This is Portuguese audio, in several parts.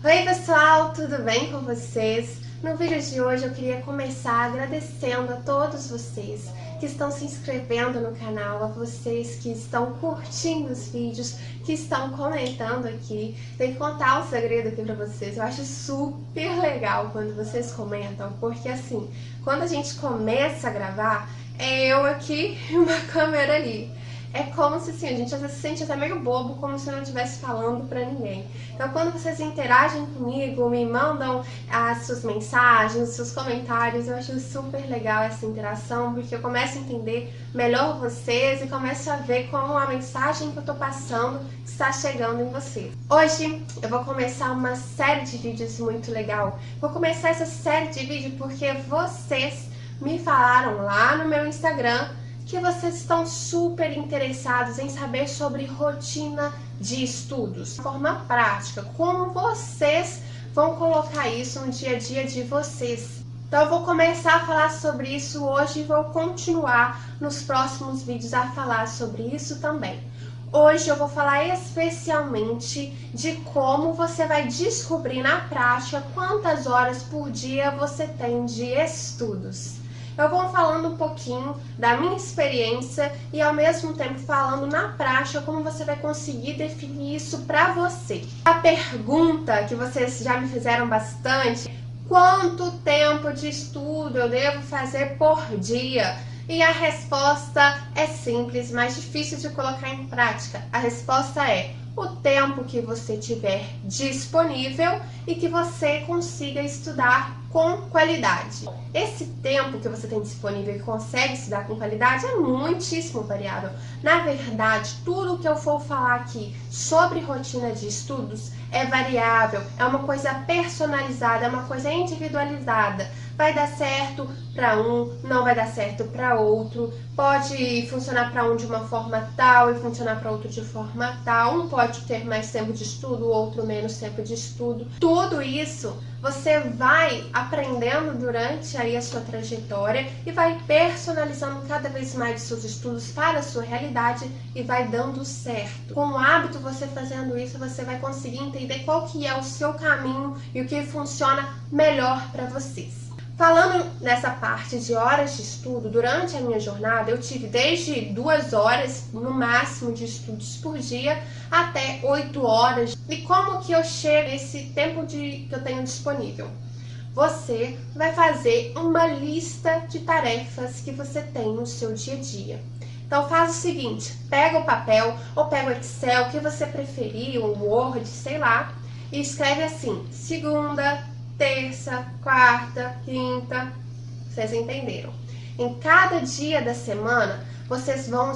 Oi pessoal, tudo bem com vocês? No vídeo de hoje eu queria começar agradecendo a todos vocês que estão se inscrevendo no canal, a vocês que estão curtindo os vídeos, que estão comentando aqui. Tenho que contar um segredo aqui pra vocês, eu acho super legal quando vocês comentam, porque assim, quando a gente começa a gravar, é eu aqui e uma câmera ali. É como se assim, a gente às vezes se sente até meio bobo, como se eu não estivesse falando pra ninguém. Então quando vocês interagem comigo, me mandam as suas mensagens, os seus comentários, eu acho super legal essa interação, porque eu começo a entender melhor vocês e começo a ver como a mensagem que eu tô passando está chegando em vocês. Hoje eu vou começar uma série de vídeos muito legal. Vou começar essa série de vídeos porque vocês me falaram lá no meu Instagram que vocês estão super interessados em saber sobre rotina de estudos, de forma prática, como vocês vão colocar isso no dia a dia de vocês. Então eu vou começar a falar sobre isso hoje e vou continuar nos próximos vídeos a falar sobre isso também. Hoje eu vou falar especialmente de como você vai descobrir na prática quantas horas por dia você tem de estudos. Eu vou falando um pouquinho da minha experiência e ao mesmo tempo falando na prática como você vai conseguir definir isso para você. A pergunta que vocês já me fizeram bastante: quanto tempo de estudo eu devo fazer por dia? E a resposta é simples, mas difícil de colocar em prática. A resposta é o tempo que você tiver disponível e que você consiga estudar com qualidade. Esse tempo que você tem disponível e consegue estudar com qualidade é muitíssimo variável. Na verdade, tudo que eu for falar aqui sobre rotina de estudos é variável, é uma coisa personalizada, é uma coisa individualizada. Vai dar certo para um, não vai dar certo para outro. Pode funcionar para um de uma forma tal e funcionar para outro de forma tal. Um pode ter mais tempo de estudo, o outro menos tempo de estudo. Tudo isso você vai aprendendo durante aí a sua trajetória e vai personalizando cada vez mais os seus estudos para a sua realidade e vai dando certo. Com o hábito, você fazendo isso, você vai conseguir entender qual que é o seu caminho e o que funciona melhor para vocês. Falando nessa parte de horas de estudo, durante a minha jornada eu tive desde 2 horas no máximo de estudos por dia até 8 horas. E como que eu chego nesse tempo que eu tenho disponível? Você vai fazer uma lista de tarefas que você tem no seu dia a dia. Então faz o seguinte, pega o papel ou pega o Excel, o que você preferir, um Word, sei lá, e escreve assim: segunda, terça, quarta, quinta, vocês entenderam. Em cada dia da semana, vocês vão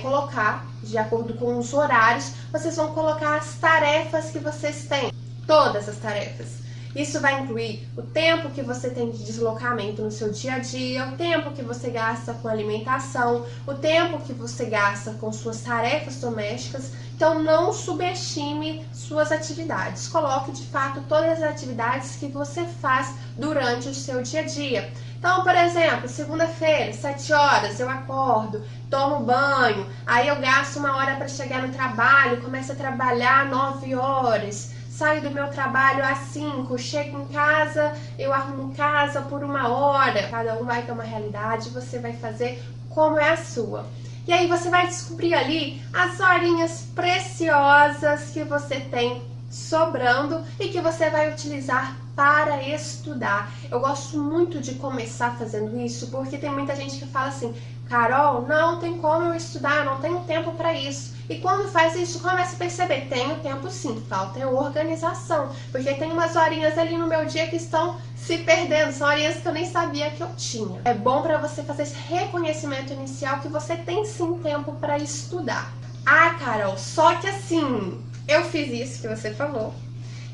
colocar, de acordo com os horários, vocês vão colocar as tarefas que vocês têm, todas as tarefas. Isso vai incluir o tempo que você tem de deslocamento no seu dia a dia, o tempo que você gasta com alimentação, o tempo que você gasta com suas tarefas domésticas. Então não subestime suas atividades. Coloque de fato todas as atividades que você faz durante o seu dia a dia. Então, por exemplo, segunda-feira, 7 horas, eu acordo, tomo banho, aí eu gasto 1 hora para chegar no trabalho, começo a trabalhar 9 horas. Saio do meu trabalho às 5, chego em casa, eu arrumo casa por 1 hora. Cada um vai ter uma realidade, você vai fazer como é a sua. E aí você vai descobrir ali as horinhas preciosas que você tem sobrando e que você vai utilizar para estudar. Eu gosto muito de começar fazendo isso, porque tem muita gente que fala assim: Carol, não tem como eu estudar, não tenho tempo para isso. E quando faz isso, começa a perceber, tenho tempo sim, falta é organização, porque tem umas horinhas ali no meu dia que estão se perdendo, são horinhas que eu nem sabia que eu tinha. É bom para você fazer esse reconhecimento inicial que você tem sim tempo para estudar. Ah, Carol, só que assim, eu fiz isso que você falou.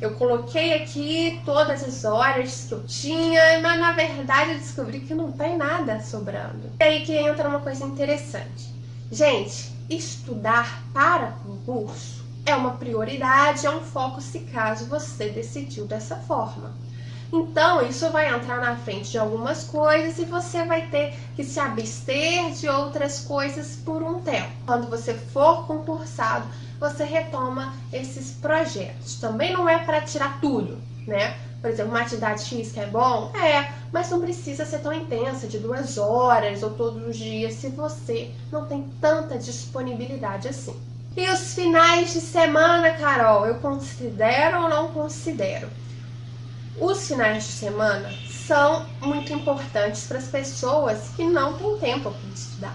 Eu coloquei aqui todas as horas que eu tinha, mas na verdade eu descobri que não tem nada sobrando. E aí que entra uma coisa interessante. Gente, estudar para concurso é uma prioridade, é um foco se caso você decidiu dessa forma. Então, isso vai entrar na frente de algumas coisas e você vai ter que se abster de outras coisas por um tempo. Quando você for concursado, você retoma esses projetos. Também não é para tirar tudo, né? Por exemplo, uma atividade física é bom? É, mas não precisa ser tão intensa, de 2 horas ou todos os dias, se você não tem tanta disponibilidade assim. E os finais de semana, Carol, eu considero ou não considero? Os finais de semana são muito importantes para as pessoas que não têm tempo para estudar.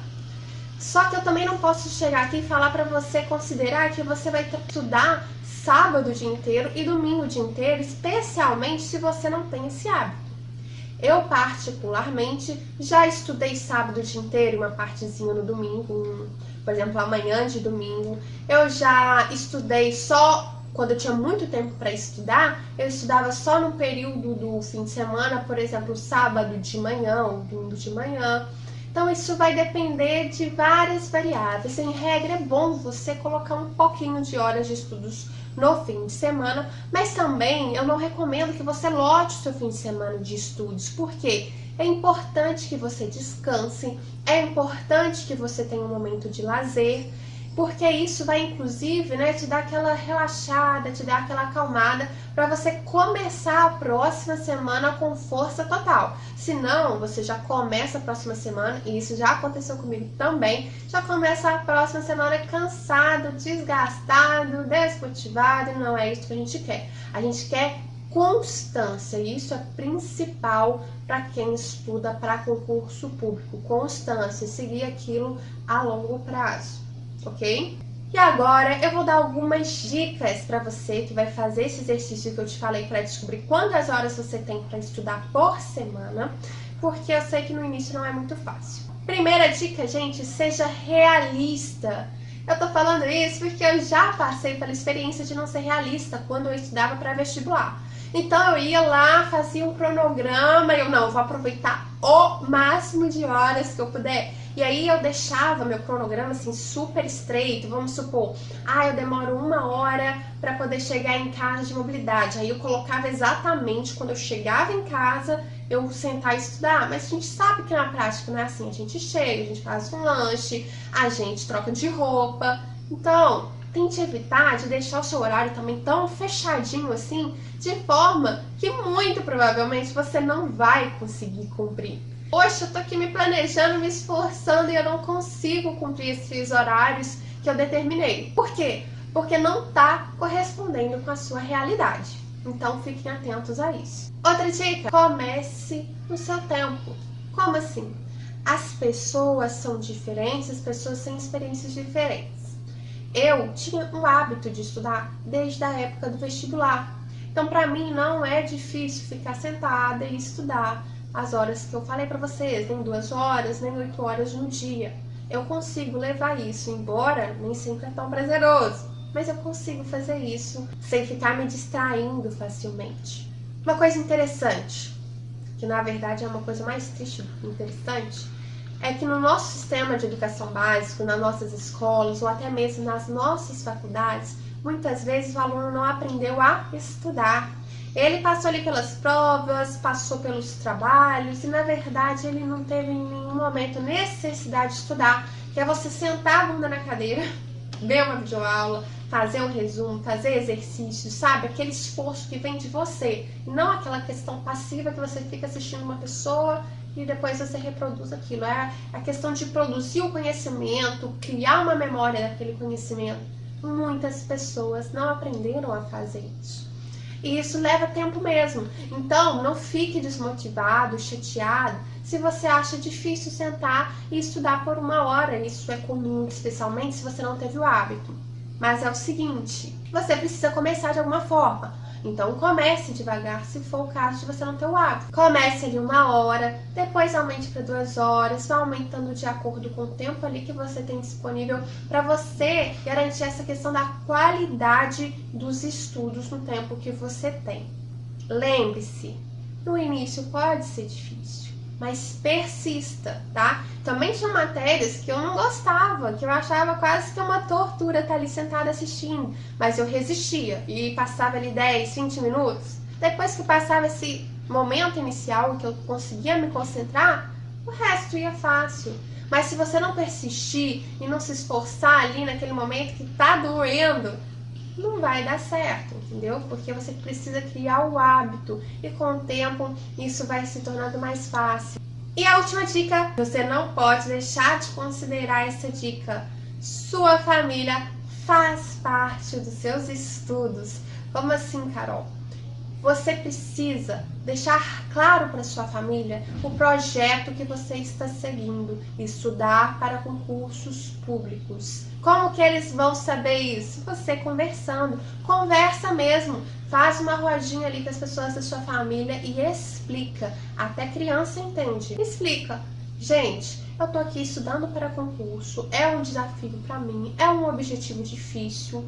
Só que eu também não posso chegar aqui e falar para você considerar que você vai estudar sábado o dia inteiro e domingo o dia inteiro, especialmente se você não tem esse hábito. Eu, particularmente, já estudei sábado o dia inteiro e uma partezinha no domingo, por exemplo, amanhã de domingo. Eu já estudei só quando eu tinha muito tempo para estudar, eu estudava só no período do fim de semana, por exemplo, sábado de manhã ou domingo de manhã. Então isso vai depender de várias variáveis. Em regra, é bom você colocar um pouquinho de horas de estudos no fim de semana, mas também eu não recomendo que você lote o seu fim de semana de estudos, porque é importante que você descanse, é importante que você tenha um momento de lazer, porque isso vai inclusive, né, te dar aquela relaxada, te dar aquela acalmada para você começar a próxima semana com força total. Se não, você já começa a próxima semana, e isso já aconteceu comigo também, já começa a próxima semana cansado, desgastado, desmotivado, e não é isso que a gente quer. A gente quer constância, e isso é principal para quem estuda para concurso público. Constância, seguir aquilo a longo prazo. Ok? E agora eu vou dar algumas dicas para você que vai fazer esse exercício que eu te falei para descobrir quantas horas você tem para estudar por semana, porque eu sei que no início não é muito fácil. Primeira dica, gente, seja realista. Eu tô falando isso porque eu já passei pela experiência de não ser realista quando eu estudava para vestibular. Então eu ia lá, fazia um cronograma, eu não, vou aproveitar o máximo de horas que eu puder. E aí eu deixava meu cronograma assim super estreito, vamos supor, eu demoro 1 hora para poder chegar em casa de mobilidade. Aí eu colocava exatamente quando eu chegava em casa, eu sentar e estudar. Mas a gente sabe que na prática não é assim, a gente chega, a gente faz um lanche, a gente troca de roupa. Então, tente evitar de deixar o seu horário também tão fechadinho assim, de forma que muito provavelmente você não vai conseguir cumprir. Poxa, eu tô aqui me planejando, me esforçando e eu não consigo cumprir esses horários que eu determinei. Por quê? Porque não tá correspondendo com a sua realidade. Então fiquem atentos a isso. Outra dica, comece no seu tempo. Como assim? As pessoas são diferentes, as pessoas têm experiências diferentes. Eu tinha o hábito de estudar desde a época do vestibular. Então, para mim, não é difícil ficar sentada e estudar as horas que eu falei para vocês, nem 2 horas, nem 8 horas no dia. Eu consigo levar isso, embora nem sempre é tão prazeroso, mas eu consigo fazer isso sem ficar me distraindo facilmente. Uma coisa interessante, que na verdade é uma coisa mais triste do que interessante, é que no nosso sistema de educação básica, nas nossas escolas ou até mesmo nas nossas faculdades, muitas vezes o aluno não aprendeu a estudar. Ele passou ali pelas provas, passou pelos trabalhos e na verdade ele não teve em nenhum momento necessidade de estudar, que é você sentar a bunda na cadeira, ver uma videoaula, fazer um resumo, fazer exercícios, sabe? Aquele esforço que vem de você, e não aquela questão passiva que você fica assistindo uma pessoa e depois você reproduz aquilo. É a questão de produzir o conhecimento, criar uma memória daquele conhecimento. Muitas pessoas não aprenderam a fazer isso. E isso leva tempo mesmo. Então, não fique desmotivado, chateado, se você acha difícil sentar e estudar por 1 hora. Isso é comum, especialmente se você não teve o hábito. Mas é o seguinte, você precisa começar de alguma forma. Então, comece devagar, se for o caso de você não ter o hábito. Comece ali 1 hora, depois aumente para 2 horas, vá aumentando de acordo com o tempo ali que você tem disponível para você garantir essa questão da qualidade dos estudos no tempo que você tem. Lembre-se, no início pode ser difícil, mas persista, tá? Também tinha matérias que eu não gostava, que eu achava quase que uma tortura estar ali sentada assistindo, mas eu resistia e passava ali 10, 20 minutos. Depois que passava esse momento inicial que eu conseguia me concentrar, o resto ia fácil. Mas se você não persistir e não se esforçar ali naquele momento que tá doendo, não vai dar certo, entendeu? Porque você precisa criar o hábito e com o tempo isso vai se tornando mais fácil. E a última dica, você não pode deixar de considerar essa dica. Sua família faz parte dos seus estudos. Como assim, Carol? Você precisa deixar claro para sua família o projeto que você está seguindo, estudar para concursos públicos. Como que eles vão saber isso? Você conversando, conversa mesmo, faz uma rodinha ali com as pessoas da sua família e explica. Até criança entende. Explica. Gente, eu tô aqui estudando para concurso, é um desafio para mim, é um objetivo difícil,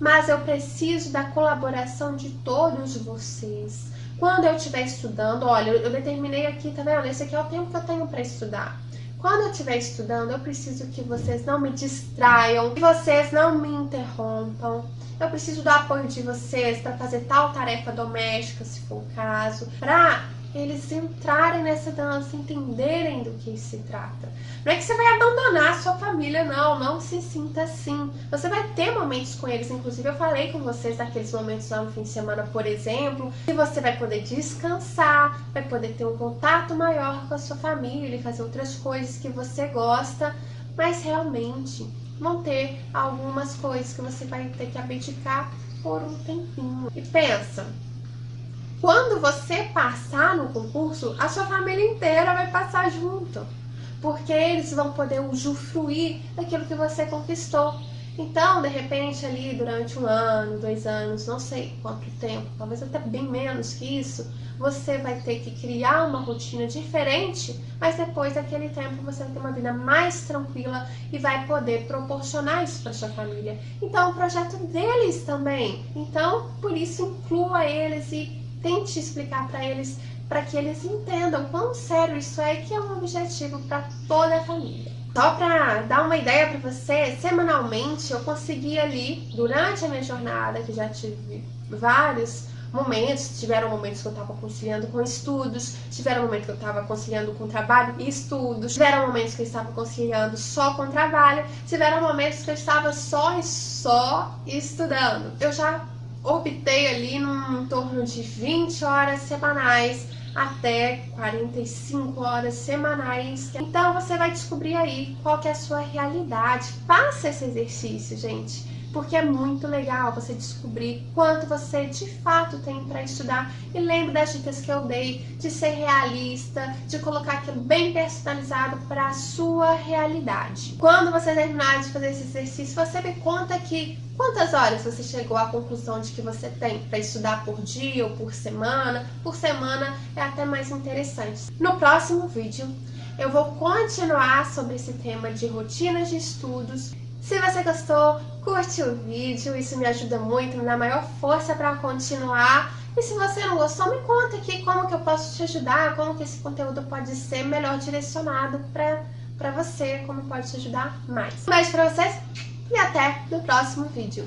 mas eu preciso da colaboração de todos vocês. Quando eu estiver estudando, olha, eu determinei aqui, tá vendo? Esse aqui é o tempo que eu tenho para estudar. Quando eu estiver estudando, eu preciso que vocês não me distraiam, que vocês não me interrompam. Eu preciso do apoio de vocês para fazer tal tarefa doméstica, se for o caso, para eles entrarem nessa dança, entenderem do que se trata. Não é que você vai abandonar a sua família, não se sinta assim. Você vai ter momentos com eles, inclusive eu falei com vocês daqueles momentos lá no fim de semana, por exemplo, que você vai poder descansar, vai poder ter um contato maior com a sua família e fazer outras coisas que você gosta, mas realmente vão ter algumas coisas que você vai ter que abdicar por um tempinho. E pensa, quando você passar no concurso, a sua família inteira vai passar junto, porque eles vão poder usufruir daquilo que você conquistou. Então, de repente, ali durante 1 ano, 2 anos, não sei quanto tempo, talvez até bem menos que isso, você vai ter que criar uma rotina diferente, mas depois daquele tempo você vai ter uma vida mais tranquila e vai poder proporcionar isso para sua família. Então, é um projeto deles também. Então, por isso, inclua eles e tente explicar para eles, para que eles entendam quão sério isso é e que é um objetivo para toda a família. Só para dar uma ideia para você, semanalmente eu consegui ali, durante a minha jornada, que já tive vários momentos, tiveram momentos que eu estava conciliando com estudos, tiveram momentos que eu estava conciliando com trabalho e estudos, tiveram momentos que eu estava conciliando só com trabalho, tiveram momentos que eu estava só estudando. Eu já optei ali em torno de 20 horas semanais até 45 horas semanais. Então você vai descobrir aí qual que é a sua realidade. Faça esse exercício, gente, porque é muito legal você descobrir quanto você de fato tem para estudar. E lembre das dicas que eu dei, de ser realista, de colocar aquilo bem personalizado para a sua realidade. Quando você terminar de fazer esse exercício, você me conta aqui quantas horas você chegou à conclusão de que você tem para estudar por dia ou por semana. Por semana é até mais interessante. No próximo vídeo, eu vou continuar sobre esse tema de rotinas de estudos. Se você gostou, curte o vídeo, isso me ajuda muito, me dá maior força para continuar. E se você não gostou, me conta aqui como que eu posso te ajudar, como que esse conteúdo pode ser melhor direcionado para você, como pode te ajudar mais. Um beijo para vocês e até no próximo vídeo.